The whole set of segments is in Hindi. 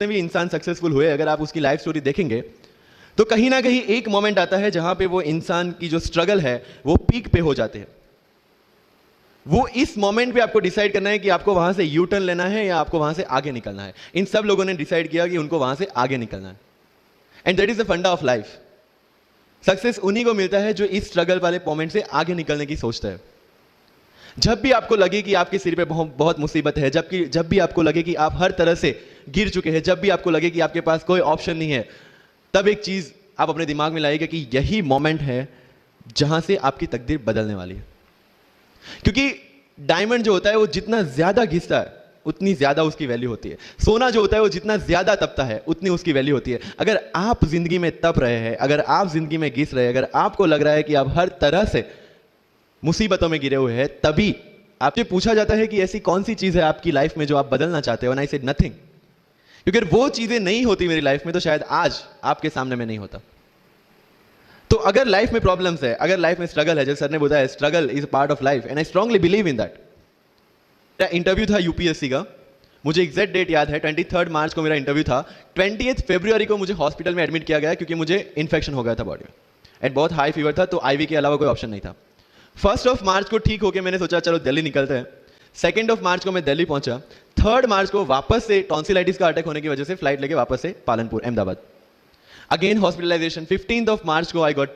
भी इंसान सक्सेसफुल हुए, अगर आप उसकी लाइफ स्टोरी देखेंगे तो कहीं ना कहीं एक मोमेंट आता है जहां पे वो इंसान की जो स्ट्रगल है वो पीक पे हो जाते हैं। वो इस मोमेंट पे आपको डिसाइड करना है कि आपको वहां से यू टर्न लेना है या आपको वहां से आगे निकलना है। इन सब लोगों ने डिसाइड किया कि उनको वहां से आगे निकलना है, एंड दैट इज द फंडा ऑफ लाइफ। सक्सेस उन्हीं को मिलता है जो इस स्ट्रगल वाले मोमेंट से आगे निकलने की सोचता है। जब भी आपको लगे कि आपके सिर पे बहुत मुसीबत है, जब भी आपको लगे कि आप हर तरह से गिर चुके हैं, जब भी आपको लगे कि आपके पास कोई ऑप्शन नहीं है, तब एक चीज आप अपने दिमाग में लाइएगा कि यही मोमेंट है जहां से आपकी तकदीर बदलने वाली है। क्योंकि डायमंड जो होता है वो जितना ज्यादा घिसता है उतनी ज्यादा उसकी वैल्यू होती है। सोना जो होता है वो जितना ज्यादा तपता है उतनी उसकी वैल्यू होती है। अगर आप जिंदगी में तप रहे हैं, अगर आप जिंदगी में घिस रहे हैं, अगर आपको लग रहा है कि आप हर तरह से मुसीबतों में गिरे हुए हैं, तभी आपसे पूछा जाता है कि ऐसी कौन सी चीज है आपकी लाइफ में जो आप बदलना चाहते हो, ना आई सेड नथिंग। क्योंकि अगर वो चीजें नहीं होती मेरी लाइफ में तो शायद आज आपके सामने में नहीं होता। तो अगर लाइफ में प्रॉब्लम्स है, अगर लाइफ में स्ट्रगल है, जैसे सर ने बताया struggle is part of life, and I strongly believe in that. मेरा इंटरव्यू था यूपीएससी का, मुझे एग्जैक्ट डेट याद है, 23 मार्च को मेरा इंटरव्यू था। 20 फरवरी को मुझे हॉस्पिटल में एडमिट किया गया क्योंकि मुझे इन्फेक्शन हो गया था बॉडी में, एंड बहुत हाई फीवर था, तो आईवी के अलावा कोई ऑप्शन नहीं था। 1 मार्च को ठीक होकर मैंने सोचा चलो दिल्ली निकलते हैं। 2 मार्च को मैं दिल्ली पहुंचा। 3 मार्च को वापस से टॉन्सिलाइटिस का अटैक होने की वजह से फ्लाइट लेके वापस से पालनपुर अहमदाबाद, अगेन हॉस्पिटलाइजेशन। 15 मार्च को I got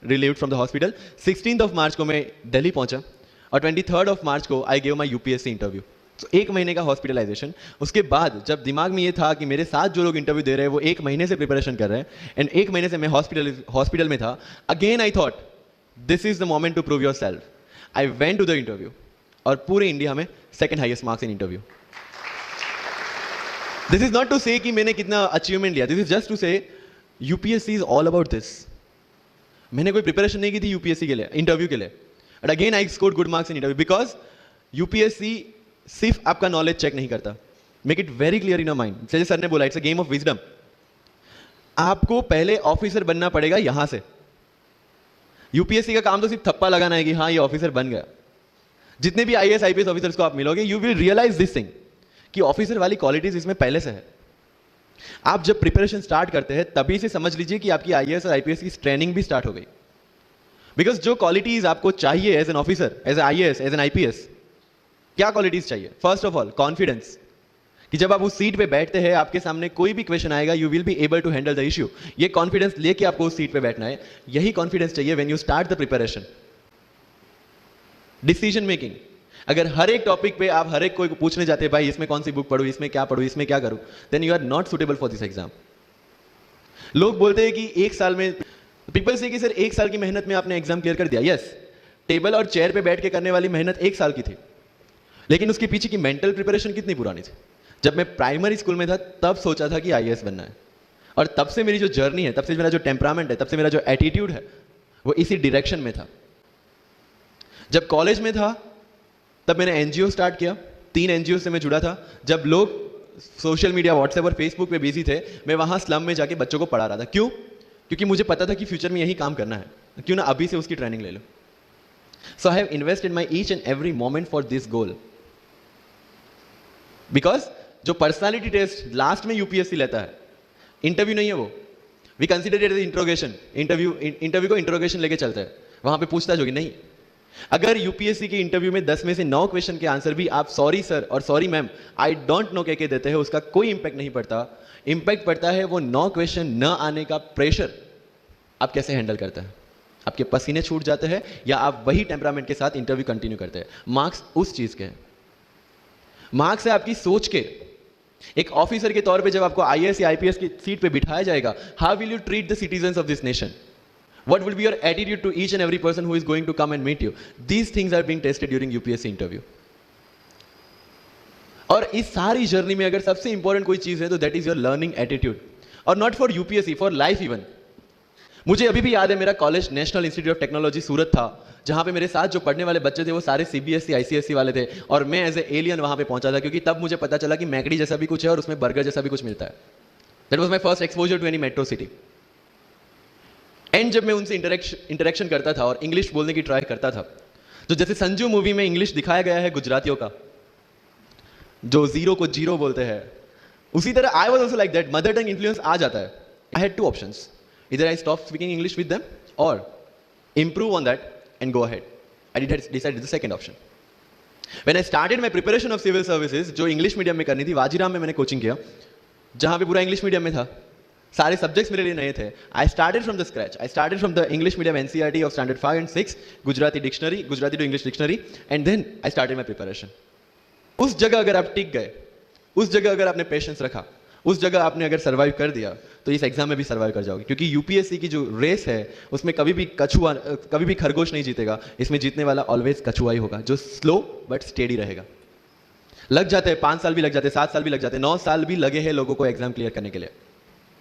relieved from the hospital. 16 मार्च को मैं दिल्ली पहुंचा और 23 मार्च को I gave my UPSC interview. तो 1 महीने का हॉस्पिटलाइजेशन। उसके बाद जब दिमाग में ये था कि मेरे साथ जो लोग इंटरव्यू दे रहे हैं वो 1 महीने से प्रिपरेशन कर रहे हैं, एंड 1 महीने से मैं हॉस्पिटल में था, again I thought this is the moment to prove yourself. I went to the interview और पूरे इंडिया में second highest marks in interview. This is not to say कि मैंने कितना अचीवमेंट लिया, this is just to say UPSC is all about this. मैंने कोई प्रिपरेशन नहीं की थी यूपीएससी के लिए, इंटरव्यू के लिए, but again I scored good marks in interview because UPSC सिर्फ आपका नॉलेज चेक नहीं करता। Make it very clear in your mind. जैसे सर ने बोला it's a game of wisdom. आपको पहले ऑफिसर बनना पड़ेगा यहां से। यूपीएससी का काम तो सिर्फ थप्पा लगाना है कि हाँ ये ऑफिसर बन गया। जितने भी आईएएस आईपीएस ऑफिसर्स को आप मिलोगे, you will realize this thing कि ऑफिसर वाली क्वालिटीज इसमें पहले से है। आप जब प्रिपरेशन स्टार्ट करते हैं तभी से समझ लीजिए कि आपकी आईएएस और आईपीएस की ट्रेनिंग भी स्टार्ट हो गई। बिकॉज जो क्वालिटीज आपको चाहिए as an officer, as an IAS, as an IPS, क्या क्वालिटीज चाहिए? फर्स्ट ऑफ ऑल कॉन्फिडेंस, कि जब आप उस सीट पे बैठते हैं आपके सामने कोई भी क्वेश्चन आएगा you will be able to handle the issue. ये कॉन्फिडेंस लेके आपको उस सीट पे बैठना है। यही कॉन्फिडेंस चाहिए when you start the preparation. Decision making, अगर हर एक टॉपिक पे आप हर एक कोई पूछने जाते हैं भाई इसमें कौन सी बुक पढ़ूं, इसमें क्या पढ़ूं, इसमें क्या करूं, then you are not suitable for this exam. लोग बोलते हैं कि 1 साल में, पीपल से कि सर 1 साल की मेहनत में आपने एग्जाम क्लियर कर दिया। यस, टेबल और चेयर पे बैठ के करने वाली मेहनत 1 साल की थी, लेकिन उसके पीछे की मेंटल प्रिपरेशन कितनी पुरानी थी। जब मैं प्राइमरी स्कूल में था तब सोचा था कि आईएएस बनना है, और तब से मेरी जो जर्नी है, तब से मेरा जो टेम्परामेंट है, तब से मेरा जो एटीट्यूड है वो इसी डायरेक्शन में था। जब कॉलेज में था तब मैंने एनजीओ स्टार्ट किया। 3 एनजीओ से मैं जुड़ा था। जब लोग सोशल मीडिया, व्हाट्सएप और फेसबुक पे बिजी थे, मैं वहां स्लम में जाके बच्चों को पढ़ा रहा था। क्यों? क्योंकि मुझे पता था कि फ्यूचर में यही काम करना है, क्यों ना अभी से उसकी ट्रेनिंग ले लो। So I have invested my each and every moment for this goal. Because जो पर्सनालिटी टेस्ट लास्ट में यूपीएससी लेता है, इंटरव्यू नहीं है वो, we consider it as interrogation. Interview को इंट्रोगेशन लेके चलते हैं, वहां पे पूछताछ होगी नहीं। अगर यूपीएससी के इंटरव्यू में 10 में से 9 क्वेश्चन के आंसर भी आप सॉरी सर और sorry ma'am, I don't no कह के देते हैं, उसका कोई इंपैक्ट नहीं पड़ता। इंपैक्ट पड़ता है वो 9 क्वेश्चन न आने का प्रेशर आप कैसे हैंडल करते हैं। आपके पसीने छूट जाते हैं या आप वही टेम्परामेंट के साथ इंटरव्यू कंटिन्यू करते हैं। मार्क्स उस चीज के हैं, मार्क्स है आपकी सोच के। एक ऑफिसर के तौर पे जब आपको आईएएस या आईपीएस की सीट पे बिठाया जाएगा, how will you treat the citizens of this nation? What will be your attitude to each and every person who is going to come and meet you? These things are being tested during UPSC interview. और इस सारी जर्नी में अगर सबसे इंपॉर्टेंट कोई चीज है तो that is your learning attitude, और not for UPSC, for life even. मुझे अभी भी याद है मेरा college National Institute of Technology Surat था, जहां पे मेरे साथ जो पढ़ने वाले बच्चे थे वो सारे सीबीएसई आईसीएसई वाले थे, और मैं एज ए एलियन वहां पे पहुंचा था, क्योंकि तब मुझे पता चला कि मैकडी जैसा भी कुछ है और उसमें बर्गर जैसा भी कुछ मिलता है। That was my first exposure to any metro city. And जब मैं उनसे इंटरेक्शन करता था और इंग्लिश बोलने की ट्राई करता था, तो जैसे संजू मूवी में इंग्लिश दिखाया गया है गुजरातियों का, जो जीरो को जीरो बोलते हैं, उसी तरह I was also like that, mother tongue influence आ जाता है. आई हैड 2 ऑप्शंस, इधर I stop speaking English with them और improve on that and go ahead. I decided the second option. When I started my preparation of civil services, जो इंग्लिश मीडियम में करनी थी, वाजीराम में मैंने कोचिंग किया, जहाँ पे पूरा इंग्लिश मीडियम में था, सारे सब्जेक्ट्स मेरे लिए नए थे. I started from the scratch. I started from the English medium NCERT of standard 5 and 6, Gujarati dictionary, Gujarati to English dictionary, and then I started my preparation. उस जगह अगर आप टिक गए, उस जगह अगर आपने पेशेंस रखा, उस जगह आपने अगर सर्वाइव कर दिया, तो इस एग्जाम में भी सर्वाइव कर जाओगे. क्योंकि यूपीएससी की जो रेस है उसमें कभी भी खरगोश नहीं जीतेगा. इसमें जीतने वाला ऑलवेज कछुआ ही होगा, जो स्लो बट स्टेडी रहेगा. लग जाते हैं 5 साल भी लग जाते हैं, 7 साल भी लग जाते हैं, 9 साल भी लगे हैं लोगों को एग्जाम क्लियर करने के लिए.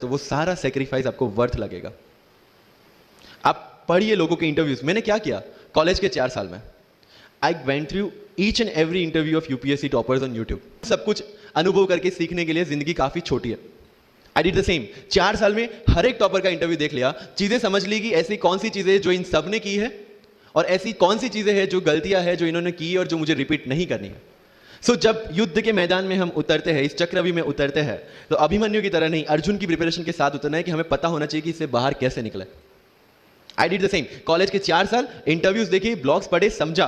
तो वो सारा सेक्रीफाइस आपको वर्थ लगेगा. आप पढ़िए लोगों के इंटरव्यूज. मैंने क्या किया कॉलेज के 4 साल में, I went through each and every interview of UPSC toppers on YouTube. सब कुछ अनुभव करके सीखने के लिए जिंदगी काफी छोटी है. I did the same. 4 साल में हर एक टॉपर का इंटरव्यू देख लिया, चीजें समझ ली कि ऐसी कौन सी चीजें जो इन सब ने की है और ऐसी कौन सी चीजें हैं जो गलतियां हैं जो इन्होंने की और जो मुझे रिपीट नहीं करनी है. सो जब युद्ध के मैदान में हम उतरते हैं, इस चक्रव्यूह में उतरते हैं, तो अभिमन्यु की तरह नहीं, अर्जुन की प्रिपरेशन के साथ उतरना है कि हमें पता होना चाहिए कि इससे बाहर कैसे निकले. I did the same. College के 4 साल इंटरव्यूज देखे, ब्लॉग्स पढ़े, समझा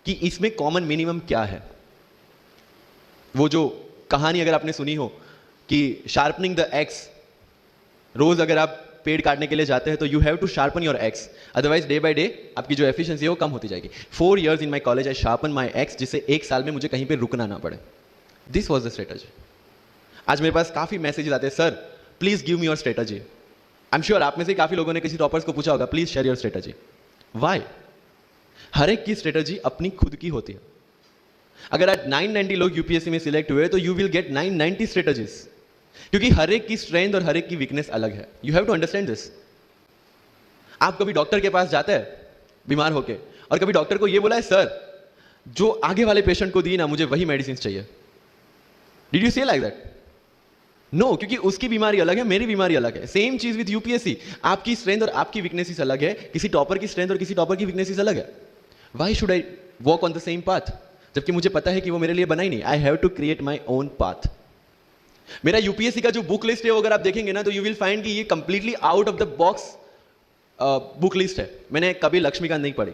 कि इसमें कॉमन मिनिमम क्या है. वो जो कहानी अगर आपने सुनी हो कि शार्पनिंग द एक्स, रोज अगर आप पेड़ काटने के लिए जाते हैं तो you have to sharpen your axe, otherwise day by day आपकी जो एफिशिएंसी है वो कम होती जाएगी. 4 years in my college I sharpen my ex, जिससे 1 साल में मुझे कहीं पे रुकना ना पड़े. This was the strategy. आज मेरे पास काफी मैसेजेस आते हैं, sir please give me your strategy. I am sure आप में से काफी लोगों ने किसी टॉपर्स को पूछा होगा, please share your strategy. Why? हर एक की स्ट्रेटजी अपनी खुद की होती है. अगर आज 990 लोग यूपीएससी में सिलेक्ट हुए तो यू विल गेट 990 स्ट्रेटजीज, क्योंकि हर एक की स्ट्रेंथ और हर एक की वीकनेस अलग है. You have to understand this. आप कभी डॉक्टर के पास जाते हैं बीमार होके और कभी डॉक्टर को ये बोला है, सर जो आगे वाले पेशेंट को दी ना मुझे वही मेडिसिन चाहिए. डिड यू से लाइक दैट? नो, क्योंकि उसकी बीमारी अलग है, मेरी बीमारी अलग है. सेम चीज विद यूपीएससी. आपकी स्ट्रेंथ और आपकी वीकनेसेस अलग है, किसी टॉपर की स्ट्रेंथ और किसी टॉपर की वीकनेसेस अलग है. Why should I walk on the same path जबकि मुझे पता है कि वो मेरे लिए बना ही नहीं. I have to create my own path. मेरा यूपीएससी का जो बुक लिस्ट है वो अगर आप देखेंगे ना तो यू विल फाइंड कि ये completely out of the box book list है. मैंने कभी लक्ष्मीकांत नहीं पढ़ी.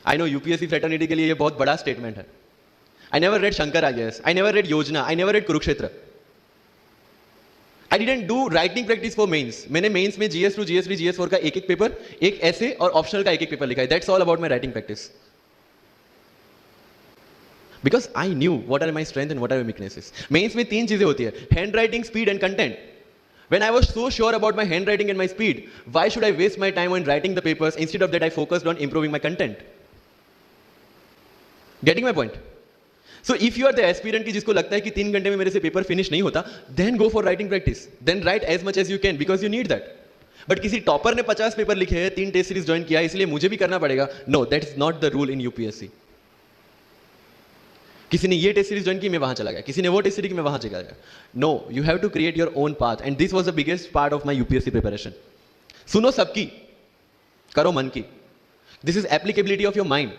आई नो यूपीएससी फ्रेटर्निटी के लिए ये बहुत बड़ा स्टेटमेंट है. I never read Shankar IAS, I never read Yojana, I never read Kurukshetra. I didn't do writing practice for mains. मैंने मेंस में GS2, GS3, GS4 का एक पेपर, एक ऐसे और ऑप्शनल का एक पेपर लिखा है. That's all about my writing practice. Because I knew what are my strengths and what are my weaknesses. Mains में 3 चीजें होती है, handwriting, speed and content. When I was so sure about my handwriting and my speed, why should I waste my time on writing the papers? Instead of that, I focused on improving my content. Getting my point? So if you are the aspirant की जिसको लगता है कि 3 घंटे में मेरे से पेपर फिनिश नहीं होता, then go for writing practice. Then write as much as you can because you need that. But किसी टॉपर ने 50 पेपर लिखे हैं, 3 टेस्ट सीरीज ज्वाइन किया, इसलिए मुझे भी करना पड़ेगा. No, that is not the rule in UPSC. किसी ने ये टेस्ट सीरीज ज्वाइन की, मैं वहां चला गया. किसी ने वो टेस्ट सीरीज की, मैं वहां चला गया. No, you have to create your own path and this was the biggest part of my UPSC preparation. सुनो सबकी, करो मन की. This is applicability of your mind.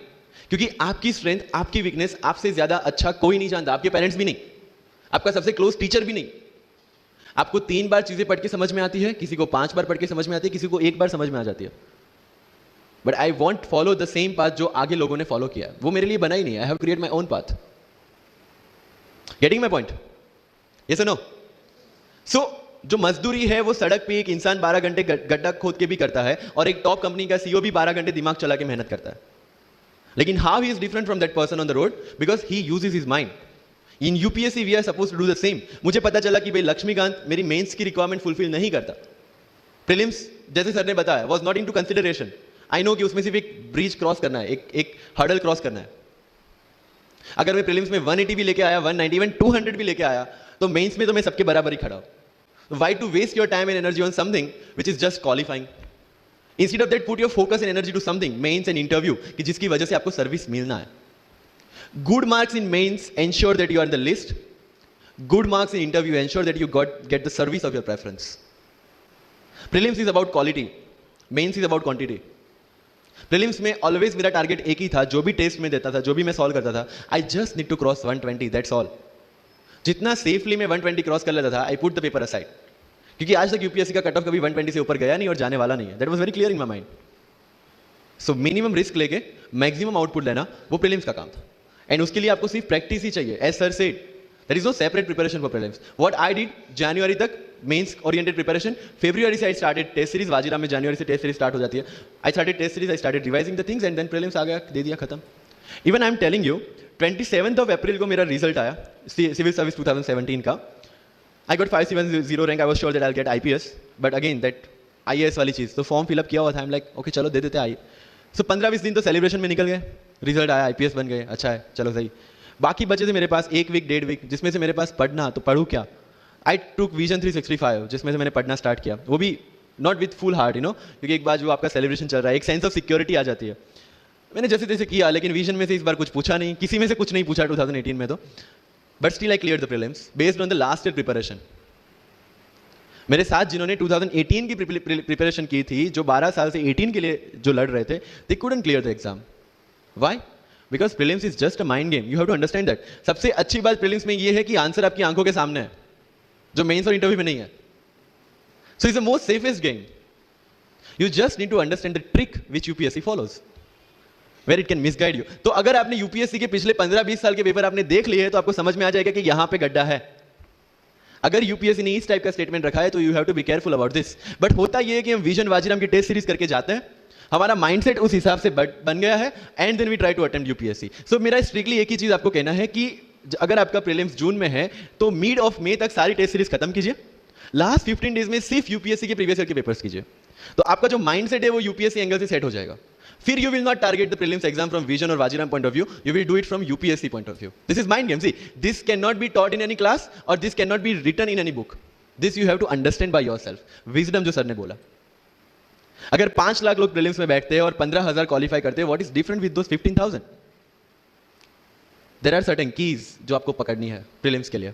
क्योंकि आपकी स्ट्रेंथ, आपकी वीकनेस आपसे ज्यादा अच्छा कोई नहीं जानता. आपके पेरेंट्स भी नहीं, आपका सबसे क्लोज टीचर भी नहीं. आपको 3 बार चीजें पढ़ के समझ में आती है, किसी को 5 बार पढ़ के समझ में आती है, किसी को 1 बार समझ में आ जाती है. But I want follow the same path जो आगे लोगों ने फॉलो किया. वो मेरे लिए बना ही नहीं. I have create my own path. Getting my point? Yes or no? So, जो मजदूरी है वो सड़क पे एक इंसान 12 घंटे गड्ढा खोद के भी करता है और एक टॉप कंपनी का सीईओ भी 12 घंटे दिमाग चला के मेहनत करता है. लेकिन how he is different from that person on the road? Because he uses his mind. In UPSC we are supposed to do the same. मुझे पता चला कि भाई लक्ष्मीकांत मेरी मेंस की रिक्वायरमेंट फुलफिल नहीं करता. प्रीलिम्स जैसे सर ने बताया was not into consideration. I know कि उसमें सिर्फ एक ब्रिज क्रॉस करना है, एक हर्डल क्रॉस करना है. अगर मैं प्रीलिम्स में 180 भी लेके आया, 190, इवन 200 भी लेके आया, तो मेंस में तो मैं सबके बराबर ही खड़ा हूं. Why to waste your time and energy on something which is just qualifying? Instead of that, put your focus and energy to something, mains and interview, कि जिसकी वजह से आपको सर्विस मिलना है. Good marks in mains ensure that you are on the list. Good marks in interview ensure that you get the service of your preference. Prelims is about quality. Mains is about quantity. Prelims में ऑलवेज मेरा टारगेट एक ही था, जो भी टेस्ट में देता था, जो भी मैं सॉल्व करता था, I just need to cross 120, that's all. जितना सेफली मैं 120 क्रॉस कर लेता था, I put the paper aside, क्योंकि आज तक यूपीएससी का कट ऑफ कभी 120 से ऊपर गया नहीं और जाने वाला नहीं है. That was very clear in my mind. So minimum risk लेके मैक्सिमम आउटपुट लेना वो प्रीलिम्स का काम था. एंड उसके लिए आपको सिर्फ प्रैक्टिस ही चाहिए. As sir said, there is no separate preparation for prelims. What I did, जनवरी तक मेंस ओरिएंटेड प्रिपरेशन, फरवरी से I started test series. Vajiram में जनवरी से टेस्ट सीरीज स्टार्ट हो जाती है. I started test series, I started revising the things and then prelims आ गया, दे दिया, खत्म. Even I am telling you, 27th of April को मेरा रिजल्ट आया सिविल सर्विस 2017 का. I got 570 rank. I was sure that I will get IPS, but again that IAS वाली चीज़, तो फॉर्म फिलअप किया हुआ था. आई एम लाइक ओके चलो दे देते आई. सो 15-20 दिन तो सेलिब्रेशन में निकल गए. रिजल्ट आया, आईपीएस बन गए, अच्छा है, चलो सही. बाकी बचे थे मेरे पास 1 वीक 1.5 वीक, जिसमें से मेरे पास पढ़ना, तो पढ़ूँ क्या. आई टुक विजन 365, जिसमें से मैंने पढ़ना स्टार्ट किया. वो भी not with full heart, you know, क्योंकि एक बार जो आपका सेलिब्रेशन चल रहा है, एक सेंस ऑफ सिक्योरिटी आ जाती है. मैंने जैसे तैसे किया, लेकिन विजन में से इस बार कुछ पूछा नहीं, किसी में से कुछ नहीं पूछा 2018 में तो. But still I clear the prelims based on the last year preparation. मेरे साथ जिन्होंने 2018 की प्रिपरेशन की थी, जो 12 साल से 18 के लिए जो लड़ रहे थे, they couldn't clear the exam. Why? Because prelims is just a mind game. You have to understand that. सबसे अच्छी बात प्रीलिम्स में ये है कि आंसर आपकी आंखों के सामने है, जो मेंस और इंटरव्यू में नहीं है. So is the most safest game. You just need to understand the trick which UPSC follows, where it can misguide you. तो अगर आपने यूपीएससी के पिछले 15-20 साल के पेपर आपने देख लिए हैं, तो आपको समझ में आ जाएगा कि यहां पे गड्ढा है. अगर यूपीएससी ने इस टाइप का स्टेटमेंट रखा है, तो you have to be careful about this. But होता यह है कि हम विजन वाजीराम की टेस्ट सीरीज करके जाते हैं, हमारा माइंडसेट उस हिसाब से बन गया है, and then we try to attempt UPSC. So मेरा स्ट्रिक्टली एक ही चीज आपको कहना है कि अगर आपका प्रीलिम्स जून में है, तो मिड ऑफ मई तक सारी टेस्ट सीरीज खत्म कीजिए. लास्ट 15 डेज में सिर्फ यूपीएससी के प्रीवियस ईयर के पेपर्स कीजिए. तो आपका जो माइंडसेट है वो यूपीएससी एंगल से सेट हो जाएगा. फिर you will not target the prelims exam from vision or Vajiram point of view, you will do it from UPSC point of view. This is mind game. See, this cannot be taught in any class or this cannot be written in any book. This you have to understand by yourself. Wisdom जो सर ने बोला. अगर 5 लाख लोग prelims में बैठते हैं और 15,000 क्वालिफाई करते हैं, what is different with those 15,000? There are certain keys जो आपको पकड़नी है prelims के लिए.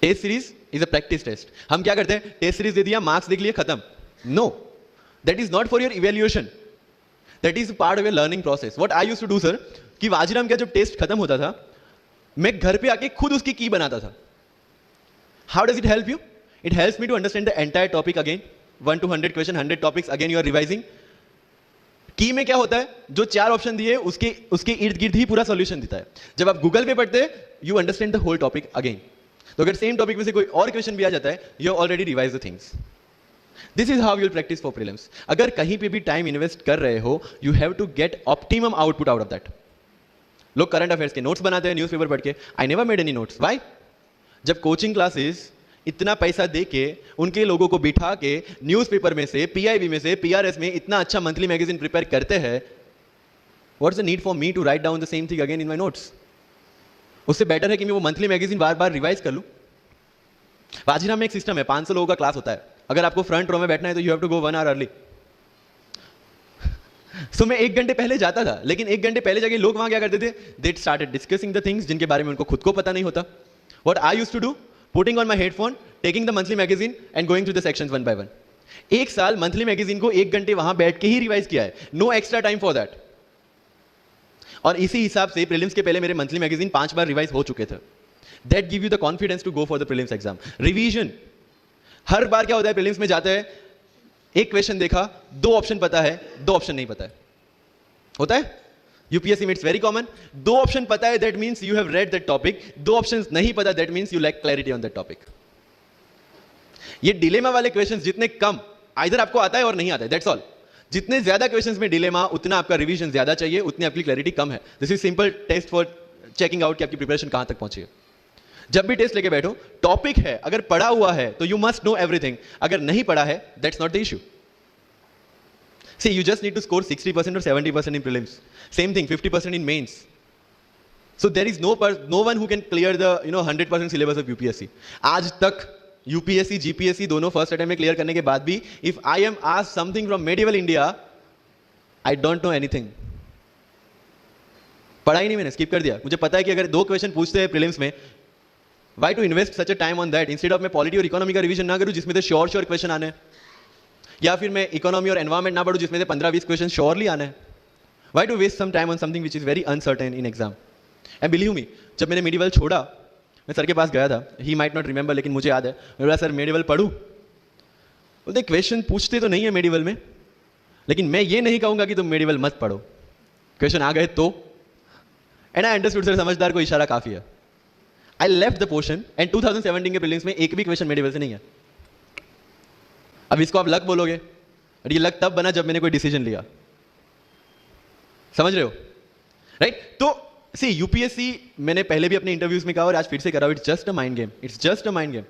Test series is a practice test. हम क्या करते हैं? Test series दे दिया, marks देख लिए, खत्म. No, that is not for your evaluation. That is part of your learning process. What I used to do, sir, कि वाजीराम का जब टेस्ट खत्म होता था, मैं घर पे आके खुद उसकी की बनाता था. How does it help you? It helps me to understand the entire topic again. 1 to 100 question, 100 topics. Again, you are revising. की में क्या होता है? जो 4 ऑप्शन दिए उसके इर्द गिर्द ही पूरा सॉल्यूशन देता है. जब आप गूगल पे पढ़ते हैं, you understand the whole topic again. तो अगर सेम टॉपिक में से कोई और क्वेश्चन भी आ जाता है, you have already revised the things. This is how you'll practice for prelims. अगर कहीं पे भी टाइम इन्वेस्ट कर रहे हो, you have to get optimum output out of that. लोग करंट अफेयर्स के नोट्स बनाते हैं न्यूज़पेपर पढ़ के. I never made any notes. Why? जब कोचिंग क्लासेस इतना पैसा दे के उनके लोगों को बिठा के न्यूज़पेपर में से, पीआईबी में से, पीआरएस में इतना अच्छा मंथली मैगजीन प्रिपेयर करते हैं, what's the need for me to write down the same thing again in my notes? उससे बेटर है कि मैं वो मंथली मैगजीन बार बार रिवाइज कर लूँ. वाजीराम में एक सिस्टम है, 500 लोगों का क्लास होता है. अगर आपको फ्रंट रो में बैठना है तो you have to go 1 hour early. So मैं 1 घंटे पहले जाता था, लेकिन 1 घंटे पहले जाके लोग वहां क्या करते थे? They started discussing the things जिनके बारे में उनको खुद को पता नहीं होता. What I used to do, putting on my headphone, taking the monthly magazine and going through the sections one by one. 1 साल मंथली मैगजीन को 1 घंटे वहां बैठ के ही रिवाइज किया है. No extra time for that. और इसी हिसाब से प्रीलिम्स के पहले मेरे मंथली मैगजीन 5 बार रिवाइज हो चुके थे. That give you the confidence to go for the prelims exam. Revision. हर बार क्या होता है प्रीलिम्स में जाते हैं, एक क्वेश्चन देखा, 2 ऑप्शन पता है, 2 ऑप्शन नहीं पता है. होता है यूपीएससी में, इट्स वेरी कॉमन. 2 ऑप्शन पता है, that means you have read that topic. 2 options नहीं पता, that means you lack clarity on that topic. ये डिलेमा वाले क्वेश्चंस जितने कम, आइदर आपको आता है और नहीं आता है, दैट्स ऑल. जितने ज्यादा क्वेश्चंस में डिलेमा, उतना आपका रिवीजन ज्यादा चाहिए, उतनी आपकी क्लैरिटी कम है. This is simple test for checking out कि आपकी प्रिपरेशन कहां तक पहुंची है. जब भी टेस्ट लेके बैठो, टॉपिक है, अगर पढ़ा हुआ है तो यू मस्ट नो एवरीथिंग. अगर नहीं पढ़ा है, that's not the issue. See, you just need to score 60% और 70% in prelims. Same thing 50% in mains. So there is no one who can clear the 100% syllabus of UPSC. आज तक यूपीएससी, जीपीएससी दोनों फर्स्ट अटेम्प्ट में क्लियर करने के बाद भी, if I am asked something from medieval India, I don't know anything. पढ़ा ही नहीं, मैंने स्किप कर दिया. मुझे पता है कि अगर 2 क्वेश्चन पूछते हैं प्रीलिम्स में, why to invest such a time on that instead of मैं पॉलिटी और इकोनॉमी का रिवीजन ना करूं जिसमें से श्योर क्वेश्चन आने हैं, या फिर मैं इकोनॉमी और एनवायरमेंट ना पढ़ूं जिसमें से 15-20 क्वेश्चन श्योरली आने हैं. why to waste some time on something which is very uncertain in exam? and believe me, जब मैंने मेडिवल छोड़ा, मैं सर के पास गया था, ही माइट नॉट रिमेंबर, लेकिन मुझे याद है। मैं बोला सर मेडिवल पढ़ूं? बोलते क्वेश्चन पूछते तो नहीं है मेडिवल में, लेकिन मैं ये नहीं कहूंगा कि तुम मेडिवल मत पढ़ो। क्वेश्चन आ गए तो, एंड आई अंडरस्टूड सर समझदार को इशारा काफी है। I left the portion and 2017 के प्रीलिम्स में एक भी क्वेश्चन मेडिवल से नहीं है। अब इसको आप लक बोलोगे, और ये लक तब बना जब मैंने कोई डिसीजन लिया। समझ रहे हो राइट? तो सी यूपीएससी मैंने पहले भी अपने इंटरव्यूज में कहा और आज फिर से कर रहा हूं, it's just a mind game, it's just a mind game.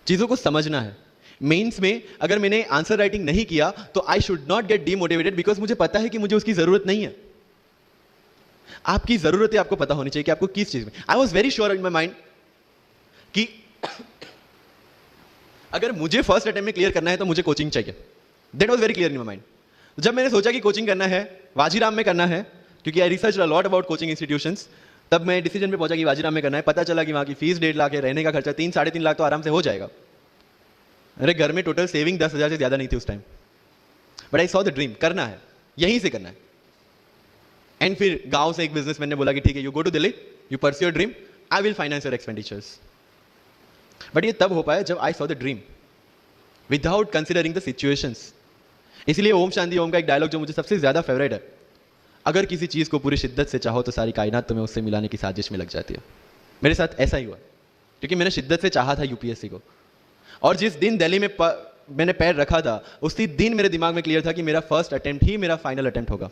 चीजों को समझना है। मेंस में अगर मैंने आंसर राइटिंग नहीं किया तो I should not gate demotivated, because मुझे पता है कि मुझे उसकी जरूरत नहीं है। आपकी जरूरत है, आपको पता होनी चाहिए कि आपको किस चीज में। I was very sure in my mind कि अगर मुझे फर्स्ट अटेम्प्ट में क्लियर करना है तो मुझे कोचिंग चाहिए। That was very clear in my mind. जब मैंने सोचा कि कोचिंग करना है, वाजीराम में करना है, क्योंकि I research a lot about coaching institutions, तब मैं डिसीजन पे पहुंचा कि वाजीराम में करना है। पता चला कि वहां की फीस 1.5 लाख है, रहने का खर्चा 3-3.5 लाख तो आराम से हो जाएगा। अरे घर में टोटल सेविंग 10,000 से ज्यादा नहीं थी उस time, but I saw the dream, करना है, यहीं से करना है। एंड फिर गांव से एक बिजनेसमैन ने बोला कि ठीक है, you go to Delhi, you pursue your dream, I will finance your expenditures. But ये तब हो पाया जब I saw the dream without considering the situations. इसलिए ओम शांति ओम का एक डायलॉग जो मुझे सबसे ज्यादा फेवरेट है, अगर किसी चीज को पूरी शिद्दत से चाहो तो सारी कायनात तुम्हें उससे मिलाने की साजिश में लग जाती है। मेरे साथ ऐसा ही हुआ, क्योंकि मैंने शिद्दत से चाहा था यूपीएससी को, और जिस दिन दिल्ली में मैंने पैर रखा था उसी दिन मेरे दिमाग में क्लियर था कि मेरा फर्स्ट अटेम्प्ट ही मेरा फाइनल अटेम्प्ट होगा।